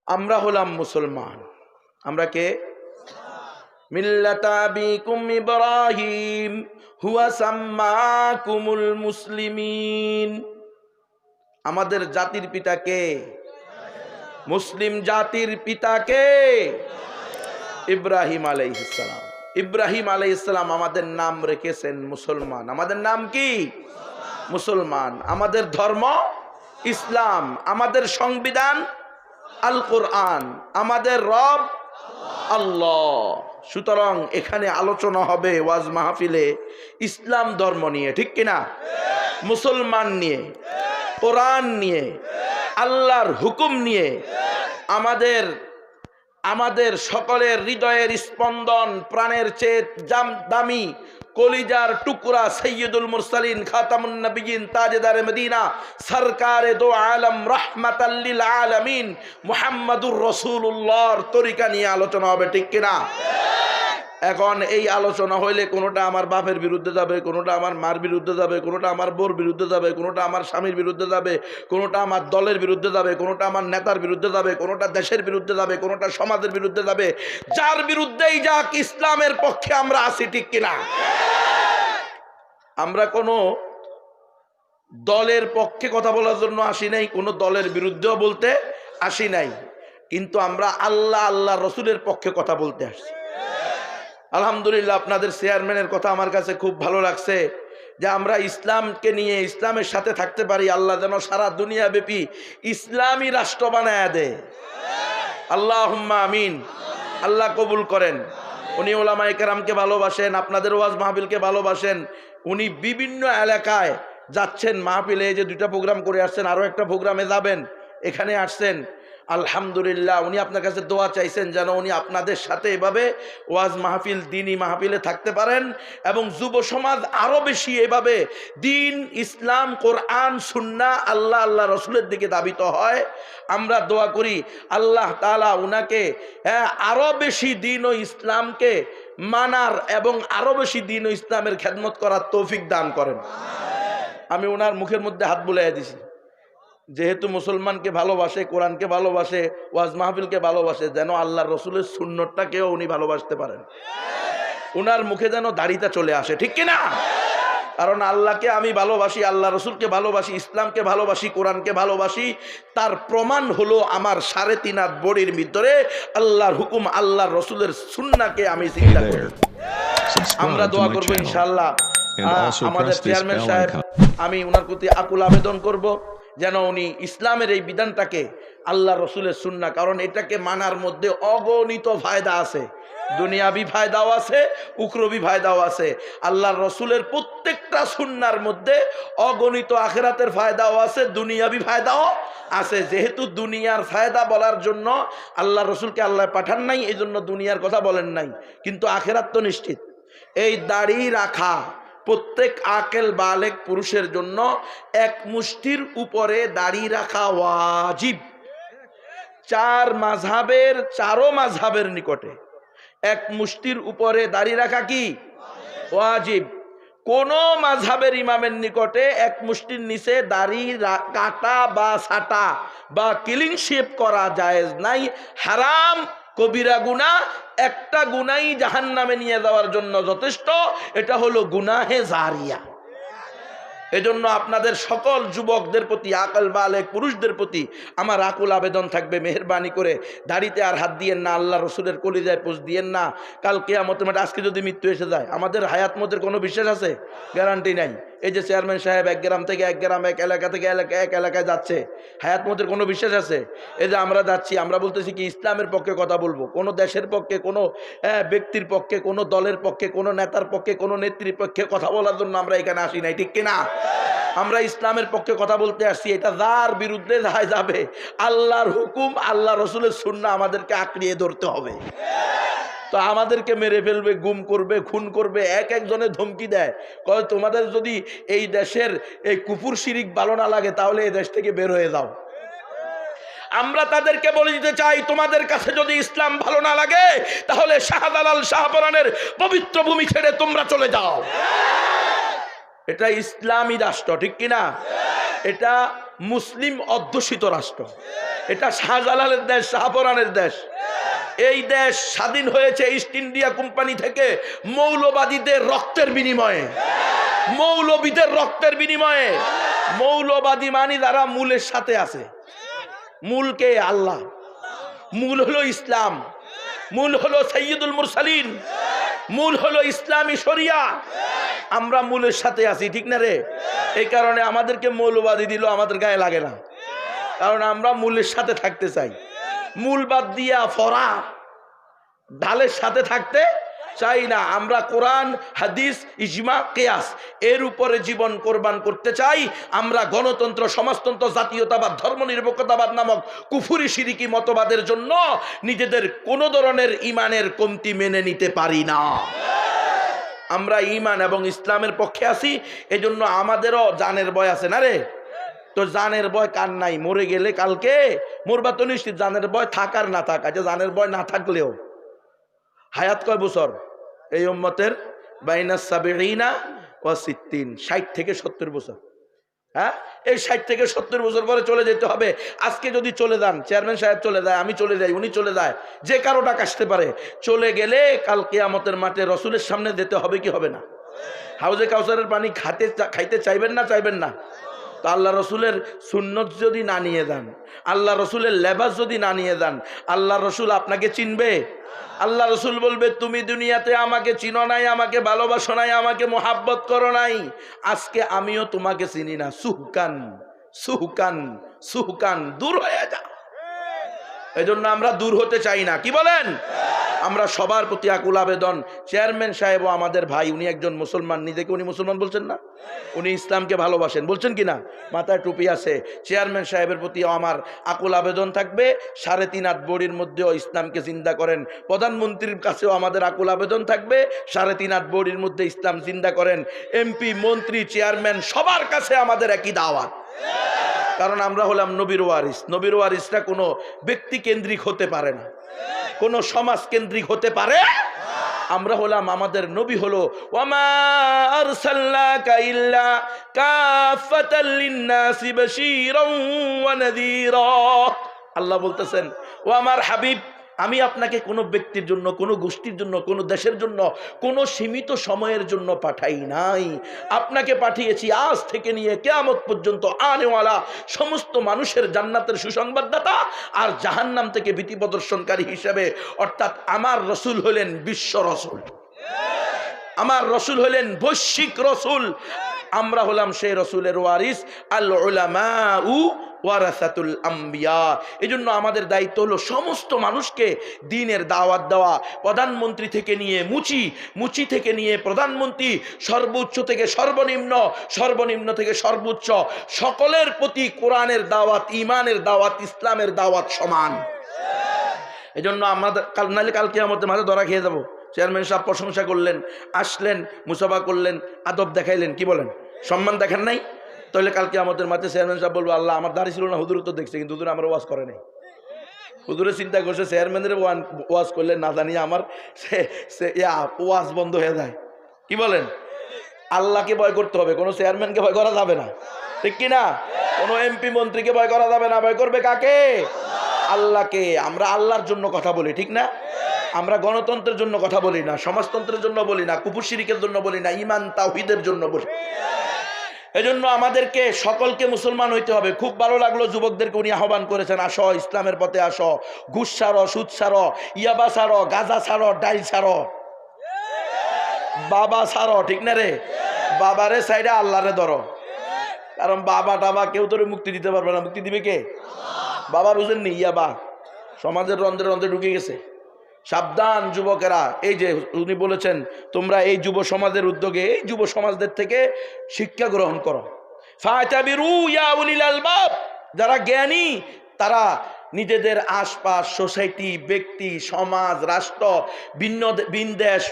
আমরা হলাম মুসলমান। আমরা কে? মিল্লাতা আবিকুম ইব্রাহিম হুয়া সাম্মাকুমুল মুসলিমিন। আমাদের জাতির পিতা কে? মুসলিম জাতির পিতা কে? ইব্রাহিম আলাইহিস সালাম। ইব্রাহিম আলাইহিস সালাম আমাদের নাম রেখেছেন মুসলমান। আমাদের নাম কি? মুসলমান। আমাদের ধর্ম ইসলাম। আমাদের সংবিধান আল কোরআন। আমাদের রব আল্লাহ। সুতরাং এখানে আলোচনা হবে ওয়াজ মাহফিলে ইসলাম ধর্ম নিয়ে, ঠিক কিনা? মুসলমান নিয়ে, কোরআন নিয়ে, আল্লাহর হুকুম নিয়ে। আমাদের সকলের হৃদয়ের স্পন্দন, প্রাণের চেয়ে দামি, কলিজার টুকরা সৈয়দুল মুরসালিন, খাতামুন নবিয়িন, তাজদারে মদিনা, সরকারে দো আলম, রাহমাতাল লিল আলামিন মুহাম্মাদুর রাসূলুল্লাহর তরিকা নিয়ে আলোচনা হবে, ঠিক কিনা? এখন এই আলোচনা হইলে কোনোটা আমার বাপের বিরুদ্ধে যাবে, কোনোটা আমার মার বিরুদ্ধে যাবে, কোনোটা আমার বোর বিরুদ্ধে যাবে, কোনোটা আমার স্বামীর বিরুদ্ধে যাবে, কোনোটা আমার দলের বিরুদ্ধে যাবে, কোনোটা আমার নেতার বিরুদ্ধে যাবে, কোনোটা দেশের বিরুদ্ধে যাবে, কোনোটা সমাজের বিরুদ্ধে যাবে। যার বিরুদ্ধেই যাক, ইসলামের পক্ষে আমরা আছি, ঠিক কিনা? আমরা কোনো দলের পক্ষে কথা বলার জন্য আসি নাই, কোনো দলের বিরুদ্ধেও বলতে আসি নাই, কিন্তু আমরা আল্লাহ রসুলের পক্ষে কথা বলতে আসছি। আলহামদুলিল্লাহ, আপনাদের চেয়ারম্যানের কথা আমার কাছে খুব ভালো লাগছে যে আমরা ইসলামকে নিয়ে, ইসলামের সাথে থাকতে পারি। আল্লাহ যেন সারা দুনিয়া ব্যাপী ইসলামী রাষ্ট্র বানায় দেয়। আল্লাহুম্মা আমিন। আল্লাহ কবুল করেন। উনি ওলামায়ে কেরামকে ভালোবাসেন, আপনাদের ওয়াজ মাহফিলকে ভালোবাসেন। উনি বিভিন্ন এলাকায় যাচ্ছেন মাহফিলে, যে দুইটা প্রোগ্রাম করে আসছেন, আরও একটা প্রোগ্রামে যাবেন, এখানে আসছেন। আলহামদুলিল্লাহ, উনি আপনার কাছে দোয়া চাইছেন যেন উনি আপনাদের সাথে এভাবে ওয়াজ মাহফিল, দ্বীনি মাহফিলে থাকতে পারেন, এবং যুব সমাজ আরও বেশি এভাবে দিন, ইসলাম, কোরআন, সুন্নাহ, আল্লাহ রসুলের দিকে ধাবিত হয়। আমরা দোয়া করি আল্লাহ তাআলা উনাকে আরও বেশি দিন ও ইসলামকে মানার এবং আরও বেশি দিন ও ইসলামের খেদমত করার তৌফিক দান করেন। আমি ওনার মুখের মধ্যে হাত বুলাইয়া দিছি, যেহেতু মুসলমানকে ভালোবাসে, কোরআনকে ভালোবাসে, ওয়াজ মাহফিলকে ভালোবাসে, যেন আল্লাহর রসুলের সুন্নতটাকেও উনি ভালোবাসতে পারেন। উনার মুখে যেন দাড়িটা চলে আসে, ঠিক কিনা? কারণ আল্লাহকে আমি ভালোবাসি, আল্লাহ রসুলকে ভালোবাসি, ইসলামকে ভালোবাসি, কোরআনকে ভালোবাসি। তার প্রমাণ হলো আমার 3.5 হাত বডির ভিতরে আল্লাহর হুকুম, আল্লাহর রসুলের সুন্নাহকে আমি চিন্তা করি। আমরা দোয়া করবো ইনশাআল্লাহ। আমাদের চেয়ারম্যান সাহেব, আমি ওনার প্রতি আকুল আবেদন করব যেন উনি ইসলামের এই বিধানটাকে, আল্লাহ রসুলের সুন্নাহ, কারণ এটাকে মানার মধ্যে অগণিত ফায়দা আছে, দুনিয়াবি ফায়দাও আছে, উখরবি ফায়দাও আছে। আল্লাহর রসুলের প্রত্যেকটা সুন্নাহর মধ্যে অগণিত আখিরাতের ফায়দাও আছে, দুনিয়াবি ফায়দাও আছে। যেহেতু দুনিয়ার ফায়দা বলার জন্য আল্লাহ রসুলকে আল্লাহ পাঠান নাই, এই জন্য দুনিয়ার কথা বলেন নাই, কিন্তু আখিরাত তো নিশ্চিত। এই দাড়ি রাখা প্রত্যেক আকেল বালেক পুরুষের জন্য এক মুষ্টির উপরে দাড়ি রাখা ওয়াজিব। 4 মাযহাবের নিকটে এক মুষ্টির উপরে দাড়ি রাখা কি ওয়াজিব। কোন মাযহাবের ইমামের নিকটে এক মুষ্টির নিচে দাড়ি কাটা বা ছাটা বা ক্লিন শেভ করা জায়েজ নাই, হারাম, কবিরা গুনাহ। একটা গুনাহই জাহান্নামে নিয়ে যাওয়ার জন্য যথেষ্ট, এটা হলো গুনাহে জারিয়া। এজন্য আপনাদের সকল যুবকদের প্রতি, আকল বালেক পুরুষদের প্রতি আমার আকুল আবেদন থাকবে, মেহেরবানি করে দাড়িতে আর হাত দিয়েন না, আল্লাহ রসুলের কলিজায় পোষ দিয়েন না। কাল কিয়ামতের মাঠে, আজকে যদি মৃত্যু এসে যায়, আমাদের হায়াত মতের কোনো বিশ্বাস আছে? গ্যারান্টি নাই। এই যে চেয়ারম্যান সাহেব এক গ্রাম থেকে এক গ্রাম, এক এলাকা থেকে এক এলাকায় যাচ্ছে, হায়াত মতের কোনো বিশ্বাস আছে? এই যে আমরা যাচ্ছি, আমরা বলতেছি কি ইসলামের পক্ষে কথা বলবো, কোনো দেশের পক্ষে, কোনো ব্যক্তির পক্ষে, কোনো দলের পক্ষে, কোনো নেতার পক্ষে, কোনো নেত্রীর পক্ষে কথা বলার জন্য আমরা এখানে আসি নাই, ঠিক কিনা? আমরা ইসলামের পক্ষে কথা বলতে আসছি। এটা যার বিরুদ্ধে যাবে, আল্লাহর হুকুম, আল্লাহ রসুলের সুন্নাহ আমাদেরকে আঁকড়িয়ে ধরতে হবে। তো আমাদেরকে মেরে ফেলবে, গুম করবে, খুন করবে, একজনে ধমকি দেয়, কয় তোমাদের যদি এই দেশের এই কুফর শিরিক ভালো না লাগে তাহলে এই দেশ থেকে বের হয়ে যাও। আমরা তাদেরকে বলে দিতে চাই, তোমাদের কাছে যদি ইসলাম ভালো না লাগে তাহলে শাহজালাল শাহপরানের পবিত্র ভূমি ছেড়ে তোমরা চলে যাও। এটা ইসলামী রাষ্ট্র, ঠিক কিনা? এটা মুসলিম অধ্যুষিত রাষ্ট্র। এটা শাহজালালের দেশ, শাহপরানের দেশ। এই দেশ স্বাধীন হয়েছে ইস্ট ইন্ডিয়া কোম্পানি থেকে মৌলবাদীদের রক্তের বিনিময়ে, মৌলবীদের রক্তের বিনিময়ে। মৌলবাদী মানে যারা মূলের সাথে আছে। মূলকে আল্লাহ, মূল হলো ইসলাম, মূল হলো সাইয়্যিদুল মুরসালিন, মূল হলো ইসলামী শরিয়া। আমরা মূলের সাথে আছি, ঠিক না রে? এই কারণে আমাদেরকে মৌলবাদী দিল আমাদের গায়ে লাগে না, কারণ আমরা মূলের সাথে থাকতে চাই। মূল বাদ দিয়া ফরা ঢালের সাথে থাকতে চাই না। আমরা কোরআন, হাদিস, ইজমা, কিয়াস এর উপরে জীবন কোরবান করতে চাই। আমরা গণতন্ত্র, সমাজতন্ত্র, জাতীয়তাবাদ, ধর্মনিরপেক্ষতাবাদ নামক কুফুরি শিরিকি মতবাদের জন্য নিজেদের কোনো ধরনের ইমানের কমতি মেনে নিতে পারি না। আমরা ইমান এবং ইসলামের পক্ষে আছি, এজন্য আমাদেরও জানের ভয় আছে না রে? তো জানের ভয় কার নাই? মরে গেলে কালকে মরবা তো নিশ্চিত। জানের ভয় থাকার না থাকা, যে জানের ভয় না থাকলেও হায়াত কয় বছর এই উম্মতের? বাইনা সাবিঈনা ওয়া সিত্তিন, 60 থেকে 70 বছর। হ্যাঁ, এই 60 থেকে 70 বছর পরে চলে যেতে হবে। আজকে যদি চলে যান, চেয়ারম্যান সাহেব চলে যায়, আমি চলে যাই, উনি চলে যায়, যে কারো ডাক আসতে পারে। চলে গেলে কাল কিয়ামতের মাঠে রসুলের সামনে যেতে হবে কি হবে না? হাউজে কাউসারের পানি খাইতে চাইবেন না? চাইবেন না? তো আল্লাহ রসুলের সুন্নত যদি না নিয়ে যান, আল্লাহ রসুলের লেবাস যদি না নিয়ে যান, আল্লাহ রসুল আপনাকে চিনবে? আল্লাহ রসুল বলবে তুমি দুনিয়াতে আমাকে চিনো নাই, আমাকে ভালোবাসো নাই, আমাকে মোহাব্বত করো নাই, আজকে আমিও তোমাকে চিনি না। সুহকান সুহকান সুহকান, দূর হয়ে যা। এই জন্য আমরা দূর হতে চাই না। কি বলেন? আমরা সবার প্রতি আকুল আবেদন। চেয়ারম্যান সাহেবও আমাদের ভাই, উনি একজন মুসলমান, নিজেকে উনি মুসলমান বলছেন না, উনি ইসলামকে ভালোবাসেন, বলছেন কি না? মাথায় টুপি আছে। চেয়ারম্যান সাহেবের প্রতিও আমার আকুল আবেদন থাকবে, 3.5 হাত বড়ির মধ্যেও ইসলামকে জিন্দা করেন। প্রধানমন্ত্রীর কাছেও আমাদের আকুল আবেদন থাকবে, 3.5 হাত বড়ির মধ্যে ইসলাম জিন্দা করেন। এমপি, মন্ত্রী, চেয়ারম্যান সবার কাছে আমাদের একই দাওয়াত, কারণ আমরা হলাম নবীর ওয়ারিস। নবীর ওয়ারিসরা কোনো ব্যক্তি কেন্দ্রিক হতে পারে না, কোনো সমাজ কেন্দ্রিক হতে পারে। আমরা হলাম, আমাদের নবী হলো ওয়ামা আরসালনাকা ইল্লা কাফাতাল লিন্নাসি বাশীরাও ওয়া নাযীরা। আল্লাহ বলতেছেন, ও আমার হাবিব, আমি আপনাকে কোনো ব্যক্তির জন্য, কোনো গোষ্ঠীর জন্য, কোনো দেশের জন্য, কোনো সীমিত সময়ের জন্য পাঠাই নাই। আপনাকে পাঠিয়েছি আজ থেকে নিয়ে কিয়ামত পর্যন্ত আনেওয়ালা সমস্ত মানুষের জান্নাতের সুসংবাদদাতা আর জাহান্নাম থেকে ভীতি প্রদর্শনকারী হিসেবে। অর্থাৎ আমার রসুল হলেন বিশ্ব রসুল, আমার রসুল হলেন বৈশ্বিক রসুল। আমরা হলাম সেই রসুলের ওয়ারিস। আল উলামাউ ওয়ারাসাতুল আম্বিয়া। এজন্য আমাদের দায়িত্ব হলো সমস্ত মানুষকে দ্বীনের দাওয়াত দেওয়া। প্রধানমন্ত্রী থেকে নিয়ে মুচি, মুচি থেকে নিয়ে প্রধানমন্ত্রী, সর্বোচ্চ থেকে সর্বনিম্ন, সর্বনিম্ন থেকে সর্বোচ্চ, সকলের প্রতি কোরআনের দাওয়াত, ইমানের দাওয়াত, ইসলামের দাওয়াত সমান। এজন্য আমাদের নাহলে কালকে আমাদের মাঝে ধরা খেয়ে যাবো। চেয়ারম্যান সাহেব প্রশংসা করলেন, আসলেন, মুসাফা করলেন, আদব দেখাইলেন, কি বলেন? সম্মান দেখান নাই? তাহলে কালকে আমাদের মাঝে চেয়ারম্যান সাহেব বলবো, আল্লাহ আমার দাঁড়িয়ে ছিল না, হুজুর তো দেখছে, কিন্তু হুজুর আমার ওয়াজ করে নাই। হুজুরে চিন্তা করছে চেয়ারম্যানের ওয়াজ করলে না জানি আমার ওয়াজ বন্ধ হয়ে যায়। কি বলেন? আল্লাহকে ভয় করতে হবে, কোনো চেয়ারম্যানকে ভয় করা যাবে না, ঠিক কিনা? কোনো এমপি মন্ত্রীকে ভয় করা যাবে না। ভয় করবে কাকে? আল্লাহকে। আমরা আল্লাহর জন্য কথা বলি, ঠিক না? আমরা গণতন্ত্রের জন্য কথা বলি না, সমাজতন্ত্রের জন্য বলি না, কুফর শিরিকের জন্য বলি না, ঈমান তাওহীদের জন্য বলি। এজন্য আমাদেরকে সকলকে মুসলমান হইতে হবে। খুব ভালো লাগলো যুবকদেরকে উনি আহ্বান করেছেন, আসো ইসলামের পথে আসো, ঘুষ ছাড়ো, সুদ ছাড়ো, ইয়াবা ছাড়ো, গাঁজা ছাড়ো, ডাইল ছাড়ো, বাবা ছাড়ো, ঠিক না রে? বাবারে সাইডে আল্লাহরে ধরো, কারণ বাবা টাবা কেউ তোরে মুক্তি দিতে পারবে না। মুক্তি দিবে কে? বাবা। বুঝেননি? ইয়াবা সমাজের রন্ধ্রে রন্ধ্রে ঢুকে গেছে। সাবধান যুবকেরা। এই যে উনি বলেছেন, তোমরা এই যুব সমাজের উদ্যোগে, এই যুব সমাজদের থেকে শিক্ষা গ্রহণ করো। ফাতাবিরু ইয়া উলিল আলবাব। যারা জ্ঞানী তারা নিজেদের আশপাশ, সোসাইটি, ব্যক্তি, সমাজ, রাষ্ট্র, ভিন দেশ,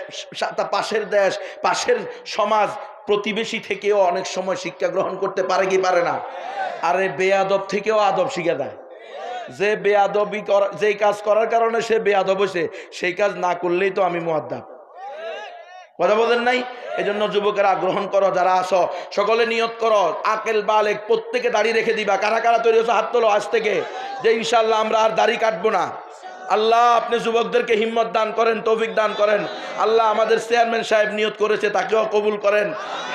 পাশের দেশ, পাশের সমাজ, প্রতিবেশী থেকেও অনেক সময় শিক্ষা গ্রহণ করতে পারে কি পারে না? আরে বেয়াদব থেকেও আদব শিখে দেয়। যে বেয়াদবি যেই কাজ করার কারণে সে বেয়াদব হয়েছে, সেই কাজ না করলেই তো আমি মুআদ্দাব। কথা বলেন নাই? এজন্য যুবকেরা গ্রহণ করো, যারা আসো সকলে নিয়ত করো, আকেল বালেক প্রত্যেকে দাড়ি রেখে দিবা। কারা কারা তৈরি হচ্ছে হাত তোলো আজ থেকে, যে ইনশাল্লাহ আমরা আর দাড়ি কাটবো না। আল্লাহ আপনি যুবকদেরকে হিম্মত দান করেন, তৌফিক দান করেন। আল্লাহ আমাদের চেয়ারম্যান সাহেব নিয়ত করেছে, তাকেও কবুল করেন।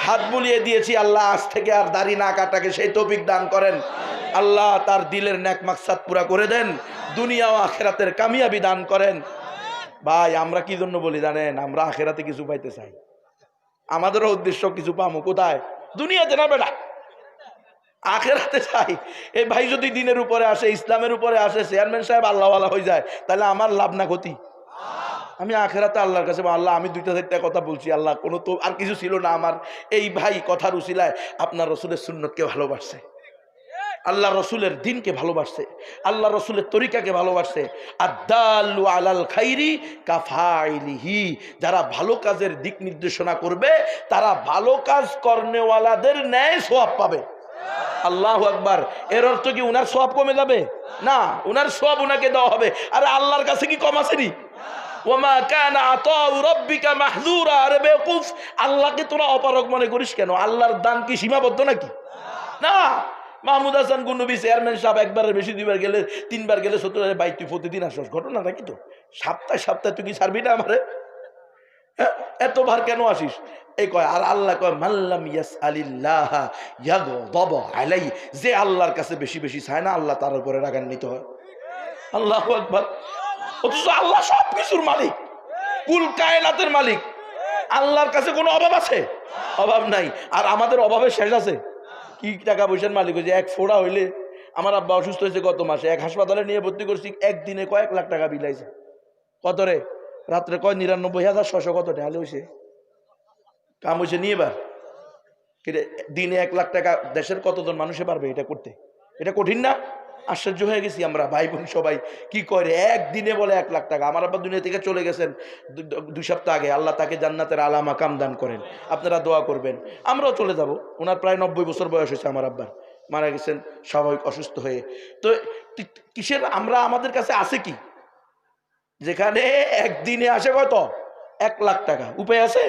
হাত বুলিয়ে দিয়েছি, আল্লাহ আজ থেকে আর দাড়ি না কাটাকে সেই তৌফিক দান করেন। আল্লাহ তার দিলের নেক মাকসাদ পুরা করে দেন, দুনিয়া ও আখিরাতের কামিয়াবি দান করেন। ভাই আমরা কি জন্য বলি জানেন? আমরা আখিরাতে কিছু পাইতে চাই, আমাদেরও উদ্দেশ্য কিছু পামো। কোথায়? দুনিয়াতে না বেটা, আখিরাতে চাই। এই ভাই যদি দিনের উপরে আসে, ইসলামের উপরে আসে, চেয়ারম্যান সাহেব আল্লাহওয়ালা হয়ে যায়, তাহলে আমার লাভ না ক্ষতি? আমি আখিরাতে আল্লাহর কাছে, আল্লাহ আমি 2-4টা কথা বলছি, আল্লাহ কোনো তো আর কিছু ছিল না আমার, এই ভাই কথার উসিলায় আপনার রসুলের সুন্নতকে ভালোবাসছে, আল্লাহ রসুলের দিনকে ভালোবাসছে, আল্লাহ রসুলের তরিকাকে ভালোবাসছে। আদাল্লু আলাল খাইরি কাফাইলিহি, যারা ভালো কাজের দিক নির্দেশনা করবে তারা ভালো কাজ করনেওয়ালাদের ন্যায় সওয়াব পাবে। আল্লাহু আকবার। এর অর্থ কি উনার সওয়াব কমে যাবে? না, উনার সওয়াব উনাকে দেওয়া হবে। আরে আল্লাহর কাছে কি কম আসেনি? ওমা কানা আতাউ রাব্বিকা মাহযুরা। আরে বেওকুফ, আল্লাহকে তোরা অপারগ মনে করিস কেন? আল্লাহর দান কি সীমাবদ্ধ নাকি? না। মাহমুদ হাসান গুনবী চেয়ারম্যান সাহেব একবারের বেশি, 2বার গেলে 3বার গেলে 70 ভাই তুই প্রতিদিন আসস, ঘটনা নাকি? তো সপ্তাহে সপ্তাহে তুই কি ছাড়বি না আমারে? এতবার কেন আসিস? এই কয়। আর আল্লাহ কয় মাল্লাম ইয়াসআলিল্লাহ ইয়াগদাব আলাইহি, যে আল্লাহর কাছে বেশি বেশি চায় না, আল্লাহ তার উপরে রাগান্বিত হয়। আল্লাহু আকবার। অথচ আল্লাহ সব কিছুর মালিক, কুল কায়নাতের মালিক। আল্লাহর কাছে কোনো অভাব আছে? অভাব নাই। আর আমাদের অভাবের শেষ আছে? কি টাকা পয়সার মালিক হয়েছে? এক ফোড়া হইলে, আমার আব্বা অসুস্থ হয়েছে গত মাসে, এক হাসপাতালে নিয়ে ভর্তি করছি, একদিনে কয়েক লাখ টাকা বিলাইছে। কত রে? রাত্রে কয় 99,600 কত টাকা হয়েছে? কাম হয়েছে নিয়ে এবার দিনে 1 লাখ টাকা। দেশের কতজন মানুষে পারবে এটা করতে? এটা কঠিন না? আশ্চর্য হয়ে গেছি আমরা ভাই বোন সবাই, কি করে একদিনে বলে 1 লাখ টাকা। আমার আব্বা দুনিয়া থেকে চলে গেছেন 2 সপ্তাহ আগে, আল্লাহ তাকে জান্নাতের আলা মাকাম দান করেন। আপনারা দোয়া করবেন, আমরাও চলে যাব। ওনার প্রায় 90 বছর বয়স হয়েছে আমার আব্বার, মারা গেছেন স্বাভাবিক অসুস্থ হয়ে। তো কিসের আমরা, আমাদের কাছে আছে কি যেখানে একদিনে আসে কত? 1 লাখ টাকা? উপায় আছে?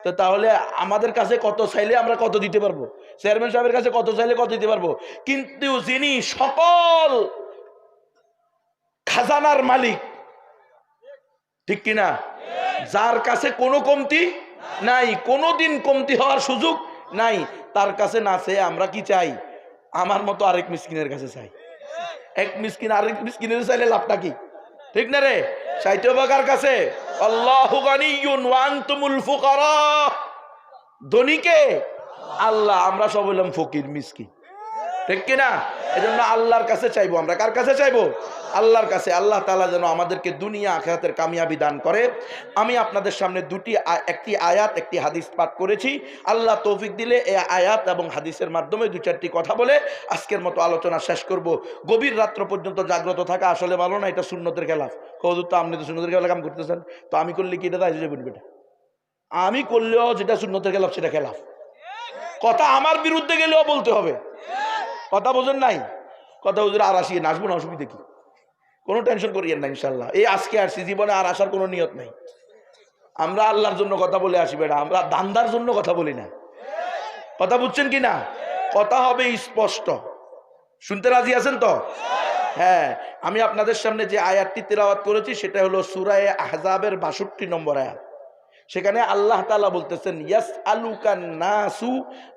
তো তাহলে আমাদের কাছে কত চাইলে আমরা কত দিতে পারবো? চেয়ারম্যান সাহেবের কাছে কত চাইলে কত দিতে পারবো? কিন্তু যিনি সকল খাজানার মালিক, ঠিক কিনা, যার কাছে কোনো কমতি নাই, কোনোদিন কমতি হওয়ার সুযোগ নাই, তার কাছে না চেয়ে আমরা কি চাই? আমার মতো আরেক মিসকিনের কাছে চাই। এক মিসকিন আরেক মিসকিনের চাইলে লাভটা কি? ঠিক না রে? চাইতে হবে কার কাছে? আল্লাহু গানিয়্যুন ওয়া আনতুমুল ফুকারা। ধনীকে আল্লাহ, আমরা সব হলাম ফকির মিসকিন, ঠিক কিনা? এজন্য আল্লাহর কাছে চাইবো। আমরা কার কাছে চাইবো? আল্লাহর কাছে। আল্লাহ তাআলা যেন আমাদেরকে দুনিয়া আখিরাতের কামিয়াবি দান করে। আমি আপনাদের সামনে একটি আয়াত, একটি হাদিস পাঠ করেছি। আল্লাহ তৌফিক দিলে এই আয়াত এবং হাদিসের মাধ্যমে 2-4টি কথা বলে আজকের মতো আলোচনা শেষ করব। গভীর রাত্র পর্যন্ত জাগ্রত থাকা আসলে ভালো না, এটা সুন্নতের খেলাফ। কৌদুর তো আপনি তো সুন্নতের খেলাফ কাম করতেছেন, তো আমি করলে কি এটা দায় যাবেন বেটা? আমি করলেও যেটা সুন্নতের খেলাফ সেটা খেলাফ। কথা আমার বিরুদ্ধে গেলেও বলতে হবে। কথা বোঝেন নাই? কথা হুজুর আর আসি না, আসবো না, অসুবিধা কি? কোনো টেনশন করিয়েন না, ইনশাল্লাহ। এই আজকে আসছি, জীবনে আর আসার কোনো নিয়ত নাই। আমরা আল্লাহর জন্য কথা বলে আসি বেটা, আমরা দান্দার জন্য কথা বলি না। কথা বুঝছেন কি না? কথা হবে স্পষ্ট। শুনতে রাজি আছেন তো? হ্যাঁ। আমি আপনাদের সামনে যে আয়াতটি তিলাওয়াত করেছি সেটা হলো সূরা আহজাবের 62 নম্বর আয়াত। সেখানে আল্লাহ তাআলা বলতেছেন, ইয়াসআলুকান নাসু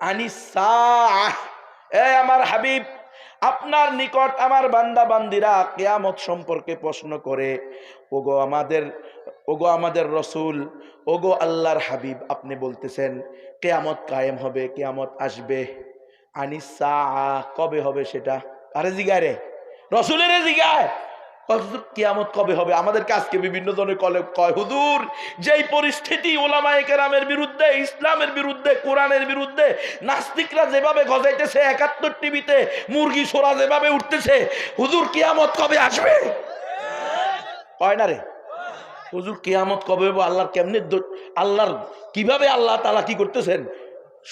আনিস সাআহ। এ আমার হাবিব, আপনার নিকট আমার বান্দা বান্দিরা কিয়ামত সম্পর্কে প্রশ্ন করে। ওগো আমাদের রসুল, ওগো আল্লাহর হাবিব, আপনি বলতেছেন কিয়ামত কায়েম হবে, কিয়ামত আসবে। আনিস সাআহ, কবে হবে সেটা? আরে জিগায় রে, রসুলের জিগায় কিয়ামত কবে হবে। আমাদেরকে আজকে বিভিন্ন জনের কয় হুজুর, যেই পরিস্থিতি উলামায়ে কেরামের বিরুদ্ধে, ইসলামের বিরুদ্ধে, কোরআনের বিরুদ্ধে নাস্তিকরা যেভাবে গজাইতেছে, 71 টিভিতে মুরগি ছোড়া যেভাবে উঠতেছে, হুজুর কিয়ামত কবে আসবে? কয় না রে হুজুর, কিয়ামত কবে হবে? আল্লাহর কেমনে, আল্লাহর কিভাবে আল্লাহ তাআলা কি করতেছেন,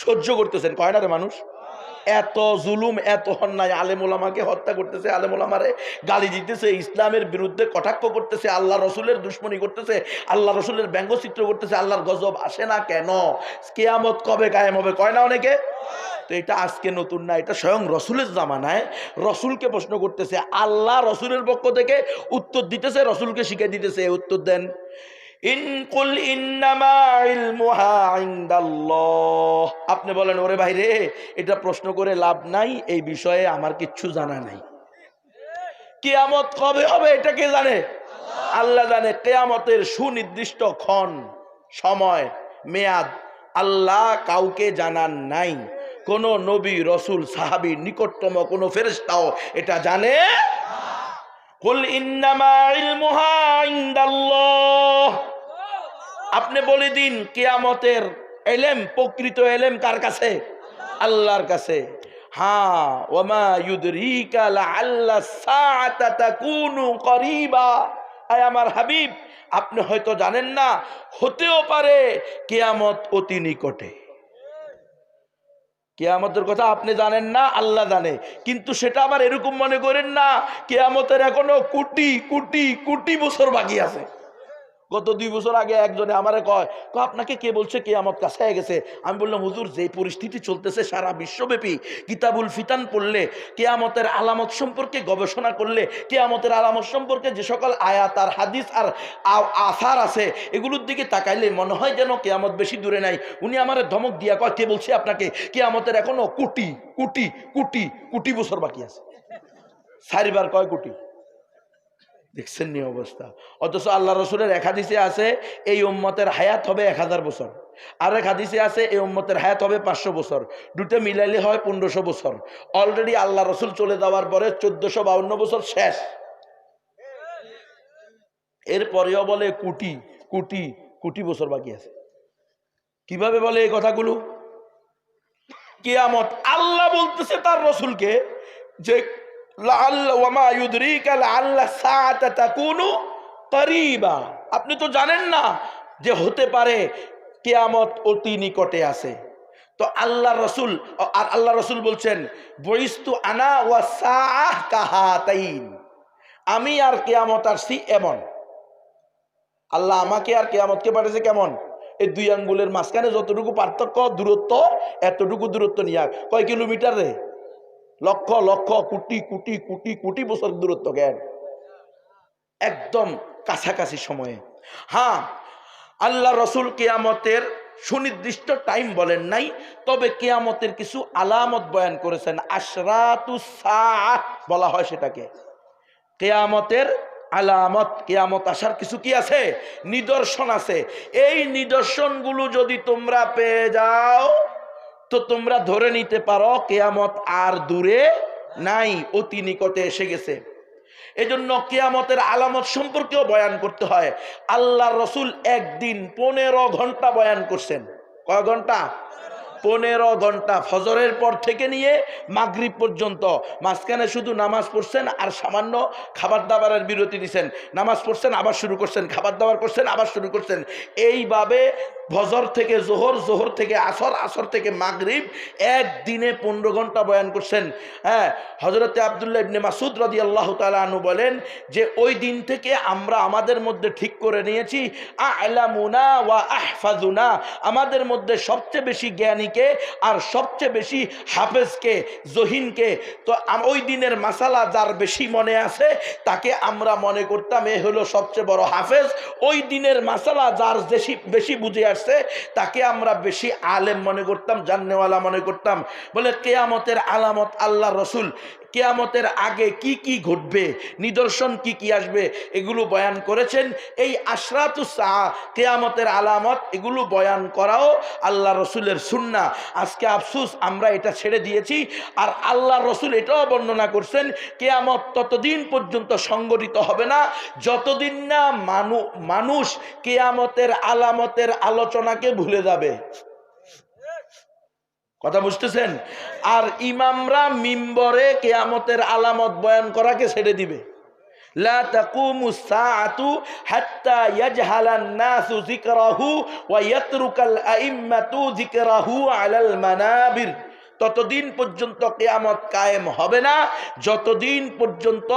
সহ্য করতেছেন? কয় না রে মানুষ? এত জুলুম, এত অন্যায়, আলেম ওলামাকে হত্যা করতেছে, আলেম ওলামারে গালি দিতেছে, ইসলামের বিরুদ্ধে কটাক্ষ করতেছে, আল্লাহ রসুলের দুশ্মনী করতেছে, আল্লাহ রসুলের ব্যঙ্গচিত্র করতেছে, আল্লাহর গজব আসে না কেন? কিয়ামত কবে কায়েম হবে কয় না অনেকে? তো এটা আজকে নতুন না, এটা স্বয়ং রসুলের জামানায় রসুলকে প্রশ্ন করতেছে, আল্লাহ রসুলের পক্ষ থেকে উত্তর দিতেছে, রসুলকে শিখে দিতেছে। উত্তর দেন, আপনি বলেন ওরে ভাই রে, এটা প্রশ্ন করে লাভ নাই, এই বিষয়ে আমার কিচ্ছু জানা নাই। কিয়ামত কবে হবে এটা কে জানে? আল্লাহ জানে। কিয়ামতের সুনির্দিষ্ট ক্ষণ, সময়, মেয়াদ আল্লাহ কাউকে জানান নাই। কোন নবী, রসুল, সাহাবী, নিকটতম কোন ফেরেশতাও এটা জানে। কুল ইন্নামা ইলমুহা ইনদাল্লাহ, আপনি বলে দিন কিয়ামতের ইলম, প্রকৃত ইলম কার কাছে? আল্লাহর কাছে। হ্যাঁ, ওয়ামা ইউদরিকা লাআল্লা সাআতা তাকুনু করিবা, আয় আমার হাবিব, আপনি হয়তো জানেন না, হতেও পারে কিয়ামত অতি নিকটে। কিয়ামতের কথা আপনি জানেন না, আল্লাহ জানে, কিন্তু সেটা আবার এরকম মনে করেন না কিয়ামতের এখনো কোটি কোটি কোটি বছর বাকি আছে। গত 2 বছর আগে একজনে আমারে কয়, আপনাকে কে বলছে কিয়ামত কাছে হয়ে গেছে? আমি বললাম, হুজুর, যে পরিস্থিতি চলতেছে সারা বিশ্বব্যাপী, কিতাবুল ফিতান পড়লে, কিয়ামতের আলামত সম্পর্কে গবেষণা করলে, কিয়ামতের আলামত সম্পর্কে যে সকল আয়াত আর হাদিস আর আসার আছে, এগুলোর দিকে তাকাইলে মনে হয় যেন কিয়ামত বেশি দূরে নাই। উনি আমারে ধমক দিয়া কয়, কে বলছে আপনাকে কিয়ামতের এখনো কোটি কোটি কোটি কোটি বছর বাকি আছে? 4 বার কয় কোটি। দেখছেন নি অবস্থা? অথচ আল্লাহ রসুলের এক হাদিসে আছে এই উম্মতের হায়াত হবে 1000 বছর, আর এক হাদিসে আছে এই উম্মতের হায়াত হবে 500 বছর, দুটো মিলাইলে হয় 1500 বছর। অলরেডি আল্লাহ রসুল চলে যাওয়ার পরে 1452 বছর শেষ। এরপরেও বলে কোটি কোটি কোটি বছর বাকি আছে। কিভাবে বলে এই কথাগুলো? কিয়ামত আল্লাহ বলতেছে তার রসুলকে যে আপনি তো জানেন না যে হতে পারে কিয়ামত অতি নিকটে আছে। তো আল্লাহ রসুল, আর আল্লাহ রসুল বলছেন, বইস্তু আনা ওয়া সাআহ কাহাতাইন, আমি আর কিয়ামত আসছি এমন। আল্লাহ আমাকে আর কিয়ামতকে পাঠিয়েছে কেমন? এই 2 আঙ্গুলের মাঝখানে যতটুকু পার্থক্য দূরত্ব, এতটুকু দূরত্ব নিয়ে কয় কিলোমিটার রে? লক্ষ লক্ষ কোটি কোটি কোটি কোটি বছর দূরত্ব, জ্ঞান একদম কাছাকাছি সময়ে। হ্যাঁ, আল্লাহ রসুল কিয়ামতের সুনির্দিষ্ট টাইম বলেন নাই, তবে কিয়ামতের কিছু আলামত বয়ান করেছেন। আশরাতুস সাআহ বলা হয় সেটাকে, কিয়ামতের আলামত, কিয়ামত আসার কিছু কি আছে? নিদর্শন আছে। এই নিদর্শনগুলো যদি তোমরা পেয়ে যাও তো তোমরা ধরে নিতে পারো কিয়ামত আর দূরে নাই, অতি নিকটে এসে গেছে। এজন্য কিয়ামতের আলামত সম্পর্কেও বয়ান করতে হয়। আল্লাহ রসুল একদিন 15 ঘন্টা বয়ান করছেন। কয় ঘন্টা? 15 ঘন্টা, ফজরের পর থেকে নিয়ে মাগরিব পর্যন্ত। মাঝখানে শুধু নামাজ পড়ছেন আর সামান্য খাবার দাবারের বিরতি দিচ্ছেন। নামাজ পড়ছেন, আবার শুরু করছেন, খাবার দাবার করছেন, আবার শুরু করছেন। এইভাবে ফজর থেকে জোহর, জোহর থেকে আসর, আসর থেকে মাগরিব, একদিনে 15 ঘন্টা বয়ান করছেন। হ্যাঁ, হযরতে আব্দুল্লাহ ইবনে মাসউদ রাদিয়াল্লাহু তাআলা আনহু বলেন যে ওই দিন থেকে আমরা আমাদের মধ্যে ঠিক করে নিয়েছি, আ'লামুনা ওয়া আহফাজুনা, আমাদের মধ্যে সবচেয়ে বেশি জ্ঞানীকে আর সবচেয়ে বেশি হাফেজকে, জহিনকে। তো ওই দিনের মাসালা যার বেশি মনে আছে তাকে আমরা মনে করতাম এ হলো সবচেয়ে বড় হাফেজ। ওই দিনের মাসালা যার বেশি বুঝে আসছে তাকে আমরা বেশি আলেম মনে করতাম, জাননেওয়ালা মনে করতাম। বলে কিয়ামতের আলামত আল্লাহ রসুল কিয়ামতের আগে কি কি ঘটবে, নিদর্শন কি কি আসবে, এগুলো বয়ান করেছেন। এই আশরাতুস সাআহ, কিয়ামতের আলামত, এগুলো বয়ান করাও আল্লাহ রসুলের সুন্নাহ। আজকে আফসোস আমরা এটা ছেড়ে দিয়েছি। আর আল্লাহ রসুল এটাও বর্ণনা করছেন কিয়ামত ততদিন পর্যন্ত সংগঠিত হবে না যতদিন না মানুষ কিয়ামতের আলামতের আলোচনাকে ভুলে যাবে। কথা বুঝতেছেন? আর ইমামরা মিম্বরে কিয়ামতের আলামত বয়ান করাকে ছেড়ে দিবে। লা তাকুমুস সাআতু হাত্তা ইয়াজহালান নাসু যিকরাহু ওয়া ইয়াতরুকাল আইম্মাতু যিকরাহু আলাল মানাবির। ততদিন পর্যন্ত কিয়ামত কায়েম হবে না যতদিন পর্যন্ত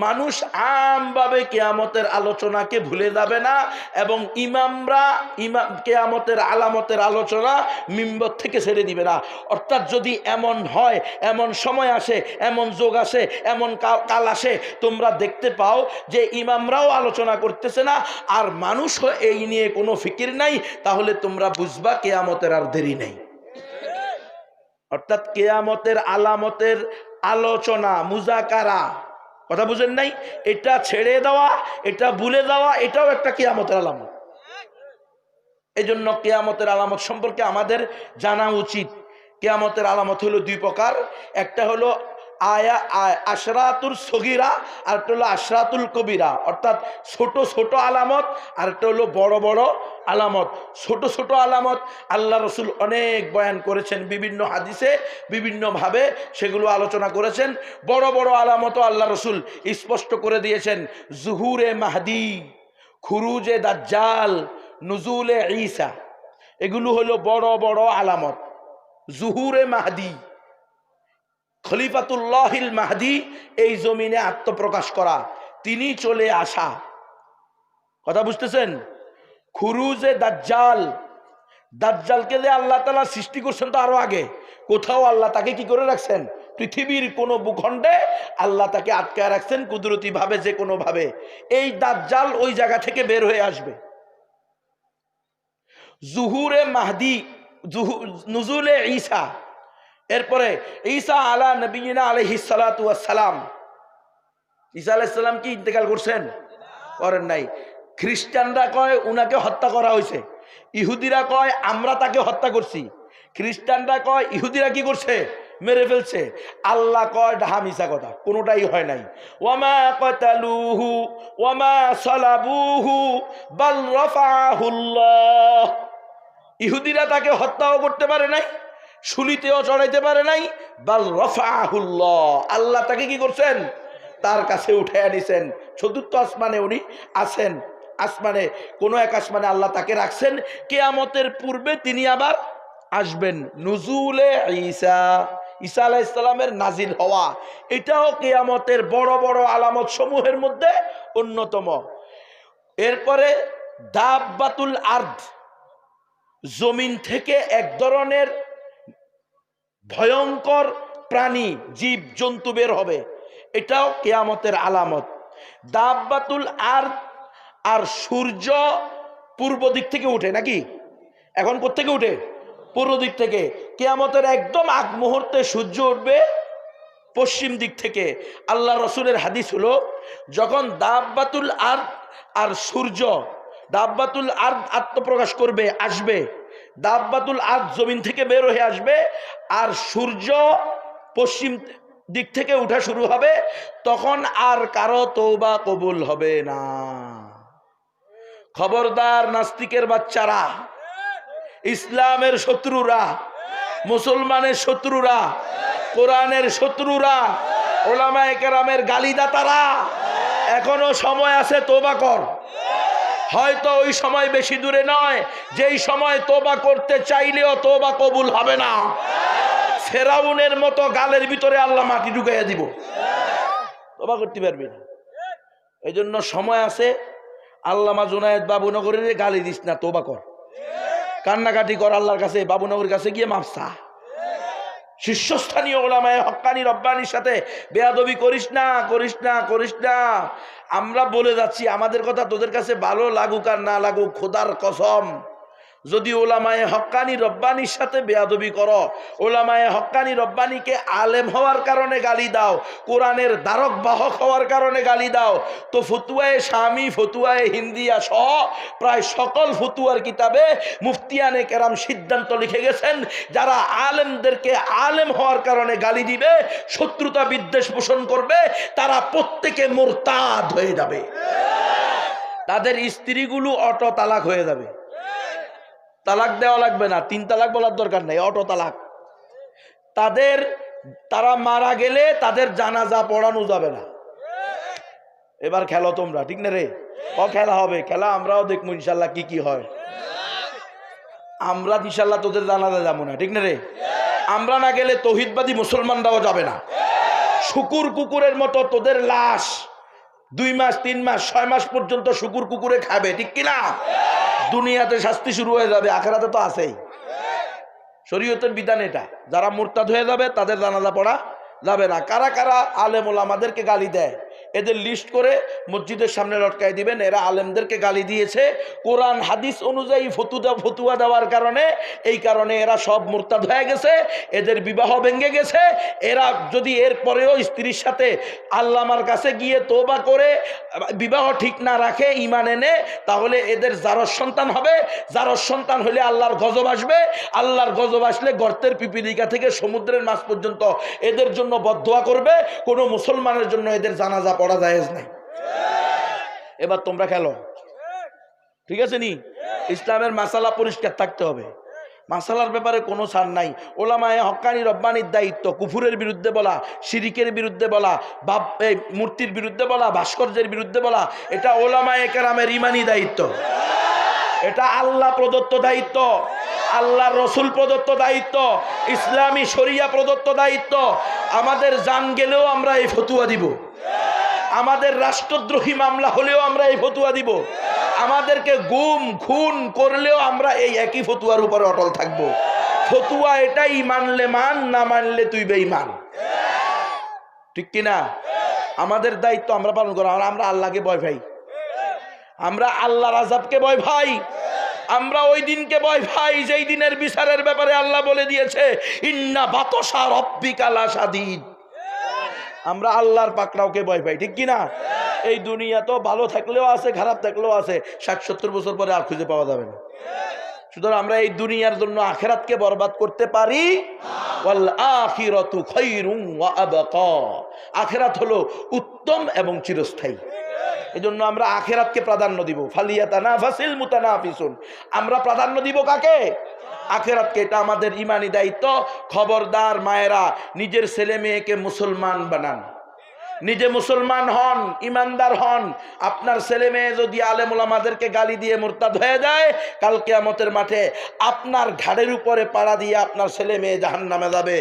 মানুষ আমভাবে কিয়ামতের আলোচনাকে ভুলে যাবে না এবং ইমামরা কিয়ামতের আলামতের আলোচনা মিম্বর থেকে ছেড়ে দিবে না। অর্থাৎ যদি এমন হয়, এমন সময় আসে, এমন যোগ আসে, এমন কাল আসে, তোমরা দেখতে পাও যে ইমামরাও আলোচনা করতেছে না আর মানুষও এই নিয়ে কোনো ফিকির নাই, তাহলে তোমরা বুঝবা কিয়ামতের আর দেরি নেই। অর্থাৎ কিয়ামতের আলামতের আলোচনা, মুজাকারা, কথা বুঝেন নাই? এটা ছেড়ে দেওয়া, এটা ভুলে যাওয়া, এটাও একটা কিয়ামতের আলামত। এই জন্য কিয়ামতের আলামত সম্পর্কে আমাদের জানা উচিত। কিয়ামতের আলামত হলো দুই প্রকার, একটা হলো আশরাতুল সগীরা আর একটা হলো আশরাতুল কবিরা, অর্থাৎ ছোট ছোট আলামত আর একটা হলো বড় বড় আলামত। ছোট ছোট আলামত আল্লাহ রসুল অনেক বয়ান করেছেন, বিভিন্ন হাদিসে বিভিন্নভাবে সেগুলো আলোচনা করেছেন। বড় বড় আলামতও আল্লাহ রসুল স্পষ্ট করে দিয়েছেন, জুহুরে মাহদি, খুরুজে দাজ্জাল, নুজুলে ঈসা, এগুলো হলো বড় বড় আলামত। জুহুরে মাহদি, খলিফাতুল্লাহিল মাহদি, এই জমিনে আত্মপ্রকাশ করা, তিনি চলে আসা, কথা বুঝতেছেন? খুরুজে দাজ্জাল, দাজ্জালকে যে আল্লাহ তাআলা সৃষ্টি করছেন তো আরো আগে, কোথাও আল্লাহ তাকে কি করে রাখছেন? পৃথিবীর কোন ভূখণ্ডে আল্লাহ তাকে আটকায় রাখছেন কুদরতি ভাবে, যে কোনো ভাবে এই দাজ্জাল ওই জায়গা থেকে বের হয়ে আসবে। জুহুরে মাহদি, নুজুলে ঈসা, এরপরে ঈসা আলা নবিয়িনা আলাইহিস সালাতু ওয়াস সালাম, ঈসা আলাইহিস সালাম কি ইন্তেকাল করছেন? করেন নাই। খ্রিস্টানরা কয় উনাকে হত্যা করা হয়েছে, ইহুদিরা কয় আমরা তাকে হত্যা করছি। খ্রিস্টানরা কয় ইহুদিরা কি করছে? মেরে ফেলছে। আল্লাহ কয় ডাহা মিছা কথা, কোনোটাই হয় নাই। ওয়ামা কাতালুহু ওয়ামা সালাবুহু বাল রাফাহুল্লাহ, ইহুদিরা তাকে হত্যাও করতে পারে নাই, শুলিতেও চড়াইতে পারে নাই, বাল রাফাহুল্লাহ, আল্লাহ তাকে কি করছেন? তার কাছে উঠাইয়া নিছেন। চতুর্থ আসমানে উনি আছেন, আসমানে কোনো এক আসমানে আল্লাহ তাকে রাখছেন। কিয়ামতের পূর্বে তিনি আবার আসবেন। নুজুলে ঈসা, ঈসা আলাইহিস সালামের নাজিল হওয়া, এটাও কিয়ামতের বড় বড় আলামত সমূহের মধ্যে অন্যতম। এরপরে দাব্বাতুল আরদ, জমিন থেকে এক ধরনের ভয়ঙ্কর প্রাণী, জীব জন্তু বের হবে, এটাও কিয়ামতের আলামত। দাব্বাতুল আরদ, আর সূর্য পূর্ব দিক থেকে উঠে নাকি? এখন কোত্থেকে উঠে? পূর্ব দিক থেকে। কিয়ামতের একদম আগ মুহূর্তে সূর্য উঠবে পশ্চিম দিক থেকে। আল্লাহ রসুলের হাদিস হলো, যখন দাব্বাতুল আরদ আর সূর্য, দাব্বাতুল আরদ আত্মপ্রকাশ করবে, আসবে, দাব্বাতুল আরদ জমিন থেকে বের হয়ে আসবে, আর সূর্য পশ্চিম দিক থেকে উঠা শুরু হবে, তখন আর কারো তওবা কবুল হবে না। খবরদার নাস্তিকের বাচ্চারা, ইসলামের শত্রুরা, মুসলমানের শত্রুরা, কোরআনের শত্রুরা, ওলামায়ে কেরামের গালিদাতারা, এখনো সময় আছে, তওবা কর। হয়তো ওই সময় বেশি দূরে নয় যেই সময় তওবা করতে চাইলেও তওবা কবুল হবে না। ফেরাউনের মতো গালের ভিতরে আল্লাহ মাটি ঢুকাইয়া দিব, তওবা করতে পারবি না। এই জন্য সময় আছে। আল্লামা জুনায়েদ বাবুনগরের গালি দিস না, তওবা কর, কান্নাকাটি কর আল্লাহর কাছে, বাবুনগরের কাছে গিয়ে মাফ চা। শীর্ষস্থানীয় ওলামায়ে হক্কানি রব্বানির সাথে বেয়াদবি করিস না, করিস না, করিস না। আমরা বলে যাচ্ছি, আমাদের কথা তোদের কাছে ভালো লাগুক আর না লাগুক, খোদার কসম, যদি ওলামায়ে হক্কানি রব্বানির সাথে বেয়াদবি করো, ওলামায়ে হক্কানি রব্বানিকে আলেম হওয়ার কারণে গালি দাও, কোরআনের ধারক বাহক হওয়ার কারণে গালি দাও, তো ফতুয়ায়ে শামী, ফতুয়ায়ে হিন্দিয়া সহ প্রায় সকল ফতুয়ার কিতাবে মুফতিয়ানে কেরাম সিদ্ধান্ত লিখে গেছেন, যারা আলেমদেরকে আলেম হওয়ার কারণে গালি দিবে, শত্রুতা বিদ্বেষ পোষণ করবে, তারা প্রত্যেকে মুরতাদ হয়ে যাবে, তাদের স্ত্রীগুলো অটো তালাক হয়ে যাবে। তালাক দেওয়া লাগবে না, 3 তালাক বলার দরকার নেই, অটো তালাক। তারা মারা গেলে তাদের জানাজা পড়ানো যাবে না। এবার খেলো তোমরা, ঠিক না রে? খেলা হবে, খেলা আমরাও দেখবো ইনশাল্লাহ কি কি হয়। আমরা ইনশাল্লাহ তোদের জানাজা যাবো না, ঠিক না রে? আমরা না গেলে তৌহিদবাদী মুসলমানরাও যাবে না। শুকুর কুকুরের মতো তোদের লাশ 2 মাস 3 মাস 6 মাস পর্যন্ত শুকুর কুকুরে খাবে, ঠিক কিনা? দুনিয়াতে শাস্তি শুরু হয়ে যাবে, আখিরাতে তো আছেই। শরীয়তের বিধান এটা। যারা মুরতাদ হয়ে যাবে তাদের জানাজা পড়া যাবে না। কারা কারা আলেম ওলামাদেরকে গালি দেয় এদের লিস্ট করে মসজিদের সামনে লটকাই দিবেন। এরা আলেমদেরকে গালি দিয়েছে কোরআন হাদিস অনুযায়ী ফতুয়া দেওয়ার কারণে, এই কারণে এরা সব মুরতাদ হয়ে গেছে, এদের বিবাহ ভেঙে গেছে। এরা যদি এর পরেও স্ত্রীর সাথে আল্লামার কাছে গিয়ে তওবা করে বিবাহ ঠিক না রাখে, ঈমান এনে, তাহলে এদের জারজ সন্তান হবে। জারজ সন্তান হলে আল্লাহর গজব আসবে। আল্লাহর গজব আসলে গর্তের পিপিলিকা থেকে সমুদ্রের মাছ পর্যন্ত এদের জন্য বদদোয়া করবে। কোনো মুসলমানের জন্য এদের জানাজা পড়া জায়েজ নাই। এবার তোমরা খেলো, ঠিক আছে নি? ইসলামের মাসালা পরিষ্কার থাকতে হবে। মাসালার ব্যাপারে কোনো ছাড় নাই। ওলামায়ে হক্কানি রব্বানির দায়িত্ব কুফুরের বিরুদ্ধে বলা, শিরিকের বিরুদ্ধে বলা, মূর্তির বিরুদ্ধে বলা, ভাস্কর্যের বিরুদ্ধে বলা, এটা ওলামায়ে কেরামের ঈমানি দায়িত্ব। এটা আল্লাহ প্রদত্ত দায়িত্ব, আল্লাহ রসুল প্রদত্ত দায়িত্ব, ইসলামী শরিয়া প্রদত্ত দায়িত্ব। আমাদের জান গেলেও আমরা এই ফতুয়া দিব, আমাদের রাষ্ট্রদ্রোহী মামলা হলেও আমরা এই ফতুয়া দিব, আমাদেরকে গুম খুন করলেও আমরা এই একই ফতুয়ার উপরে অটল থাকব। ফতুয়া এটাই, মানলে মান, না মানলে তুই বেঈমান, ঠিক কিনা? আমাদের দায়িত্ব আমরা পালন করা। আমরা আল্লাহকে ভয় পাই, আমরা আল্লাহর আযাবকে ভয় পাই, আমরা ওই দিনকে ভয় পাই যেই দিনের বিচারের ব্যাপারে আল্লাহ বলে দিয়েছে ইন্না বাতশা রাব্বিকা লাশাদীদ। আমরা আল্লাহর পাকড়াওকে ভয় পাই, ঠিক কিনা? এই দুনিয়া তো ভালো থাকলেও আছে, খারাপ থাকলেও আছে, 60-70 বছর পরে আর খুঁজে পাওয়া যাবে না। সুতরাং আমরা এই দুনিয়ার জন্য আখিরাতকে বরবাদ করতে পারি। ওয়াল আখিরাতু খায়রুন ওয়া আবকা, আখিরাত হলো উত্তম এবং চিরস্থায়ী। এজন্য আমরা আখিরাতকে প্রাধান্য দিব। ফালিয়াতানাফাসিল মুতানাফিসুন, আমরা প্রাধান্য দিব কাকে? আখিরাতকে। এটা আমাদের ঈমানি দায়িত্ব। খবরদার মায়েরা, নিজের ছেলে মেয়েকে মুসলমান বানান, নিজে মুসলমান হন, ইমানদার হন। আপনার ছেলে মেয়ে যদি আলেম ওলামাদেরকে গালি দিয়ে মুরতাদ হয়ে যায়, কাল কিয়ামতের মাঠে আপনার ঘাড়ের উপরে পাড়া দিয়ে আপনার ছেলে মেয়ে জাহান্নামে যাবে।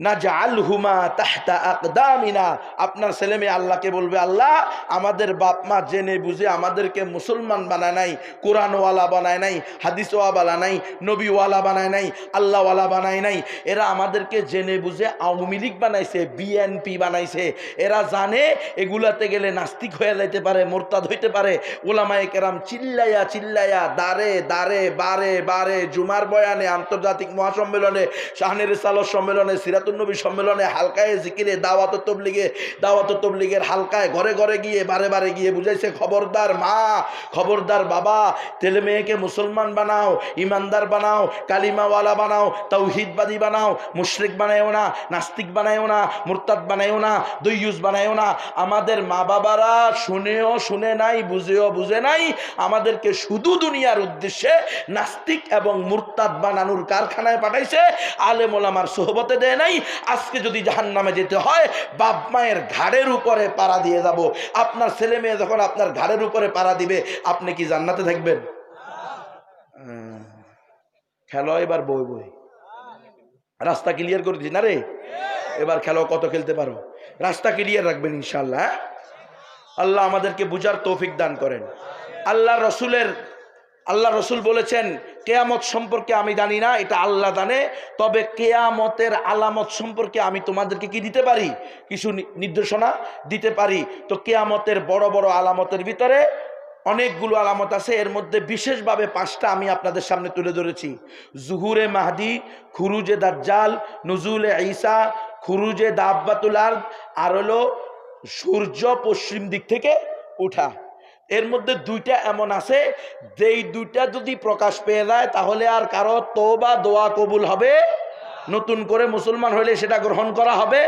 নাজআলহুমা তাহতা আকদামিনা, আপনার ছেলে মেয়ে আল্লাহকে বলবে, আল্লাহ আমাদের বাপ মা জেনে বুঝে আমাদেরকে মুসলমান বানায় নাই, কোরআনওয়ালা বানায় নাই, হাদিসওয়ালা নাই, নবীওয়ালা বানায় নাই, আল্লাহওয়ালা বানায় নাই। এরা আমাদেরকে জেনে বুঝে আওয়ামী লীগ বানাইছে, বিএনপি বানাইছে। এরা জানে এগুলাতে গেলে নাস্তিক হয়ে যাইতে পারে, মোরতাদ হইতে পারে। ওলামায়ে কেরাম চিল্লাইয়া চিল্লাইয়া, দাঁড়ে দাঁড়ে, বারে বারে, জুমার বয়ানে, আন্তর্জাতিক মহাসম্মেলনে, শাহনে রিসালত সম্মেলনে, নবী সম্মেলনে, হালকায় জিকিরে, দাওয়াত তবলিগের হালকায়, ঘরে ঘরে গিয়ে, বারে বারে গিয়ে বুঝাইছে, খবরদার মা, খবরদার বাবা, ছেলে মেয়েকে মুসলমান বানাও, ইমানদার বানাও, কালিমাওয়ালা বানাও, তাওহীদবাদী বানাও, মুশরিক বানায়ও না, নাস্তিক বানায়ও না, মুরতাদ বানায়ও না, দইয়ুস বানায়ও না। আমাদের মা বাবারা শুনেও শুনে নাই, বুঝেও বুঝে নাই, আমাদেরকে শুধু দুনিয়ার উদ্দেশ্যে নাস্তিক এবং মুরতাদ বানানোর কারখানায় পাঠাইছে, আলেম ওলামার সোহবতে দেয় নাই। আজকে যদি জাহান্নামে যেতে হয়, বাপ মায়ের ঘাড়ের উপরে পাড়া দিয়ে যাব। আপনার ছেলে মেয়ে যখন আপনার ঘাড়ের উপরে পাড়া দিবে, আপনি কি জান্নাতে থাকবেন? খেলো এবার বই বই, রাস্তা ক্লিয়ার করে দিই না রে, এবার খেলো, কত খেলতে পারো, রাস্তা ক্লিয়ার রাখবেন ইনশাআল্লাহ। আল্লাহ আমাদেরকে বুঝার তৌফিক দান করেন। আল্লাহ রসুল বলেছেন, কেয়ামত সম্পর্কে আমি জানি না, এটা আল্লাহ জানে, তবে কেয়ামতের আলামত সম্পর্কে আমি তোমাদেরকে কি দিতে পারি? কিছু নির্দেশনা দিতে পারি। তো কেয়ামতের বড় বড় আলামতের ভিতরে অনেকগুলো আলামত আছে, এর মধ্যে বিশেষভাবে 5টা আমি আপনাদের সামনে তুলে ধরেছি। জুহুরে মাহদি, খুরুজে দাজ্জাল, নুজুলে ঈসা, খুরুজে দাব্বাতুল আরদ, আর হলো সূর্য পশ্চিম দিক থেকে উঠা। এর মধ্যে 2টা এমন আছে, যেই 2টা যদি প্রকাশ পেয়ে যায়, তাহলে আর কারো তওবা দোয়া কবুল হবে, নতুন করে মুসলমান হলে সেটা গ্রহণ করা হবে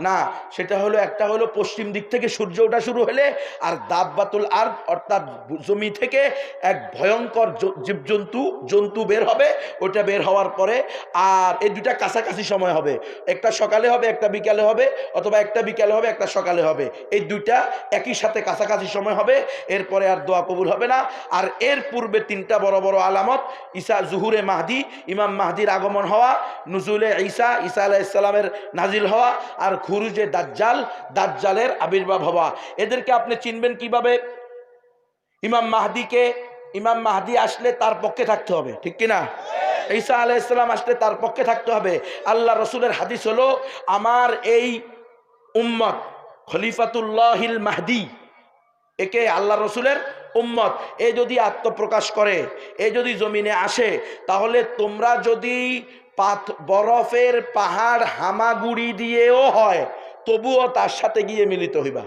না, সেটা হলো একটা হলো পশ্চিম দিক থেকে সূর্য ওঠা শুরু হলে, আর দাব্বাতুল আরদ অর্থাৎ জমি থেকে এক ভয়ঙ্কর জন্তু বের হবে। ওটা বের হওয়ার পরে আর এই দুটা কাছাকাছি সময় হবে, একটা সকালে হবে একটা বিকালে হবে, অথবা একটা বিকালে হবে একটা সকালে হবে, এই দুইটা একই সাথে কাছাকাছি সময় হবে। এরপরে আর দোয়া কবুল হবে না। আর এর পূর্বে তিনটা বড় বড় আলামত: ঈসা, জুহুরে মাহদি, ইমাম মাহদির আগমন হওয়া, নুজুলে ঈসা, ঈসা আলাইহিস সালামের নাজিল হওয়া, আর খুরুজে দাজ্জাল, দাজ্জালের আবির্ভাব হওয়া। এদেরকে আপনি চিনবেন কিভাবে? ইমাম মাহদি আসলে তার পক্ষে থাকতে হবে, ঠিক কিনা? ঈসা আলাইহিস সালাম আসলে তার পক্ষে থাকতে হবে। আল্লাহ রসুলের হাদিস হলো, আমার এই উম্মত খলিফাতুল্লাহিল মাহদি, একে আল্লাহ রসুলের উম্মত, এ যদি আত্মপ্রকাশ করে, এ যদি জমিনে আসে, তাহলে তোমরা যদি বরফের পাহাড় হামাগুড়ি দিয়েও হয়, তবুও তার সাথে গিয়ে মিলিত হইবা।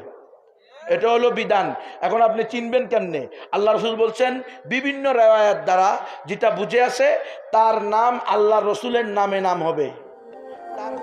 এটা হলো বিধান। এখন আপনি চিনবেন কেমনে? আল্লাহ রসুল বলছেন বিভিন্ন রেওয়ায়াত দ্বারা যেটা বুঝে আছে, তার নাম আল্লাহ রসুলের নামে নাম হবে। তার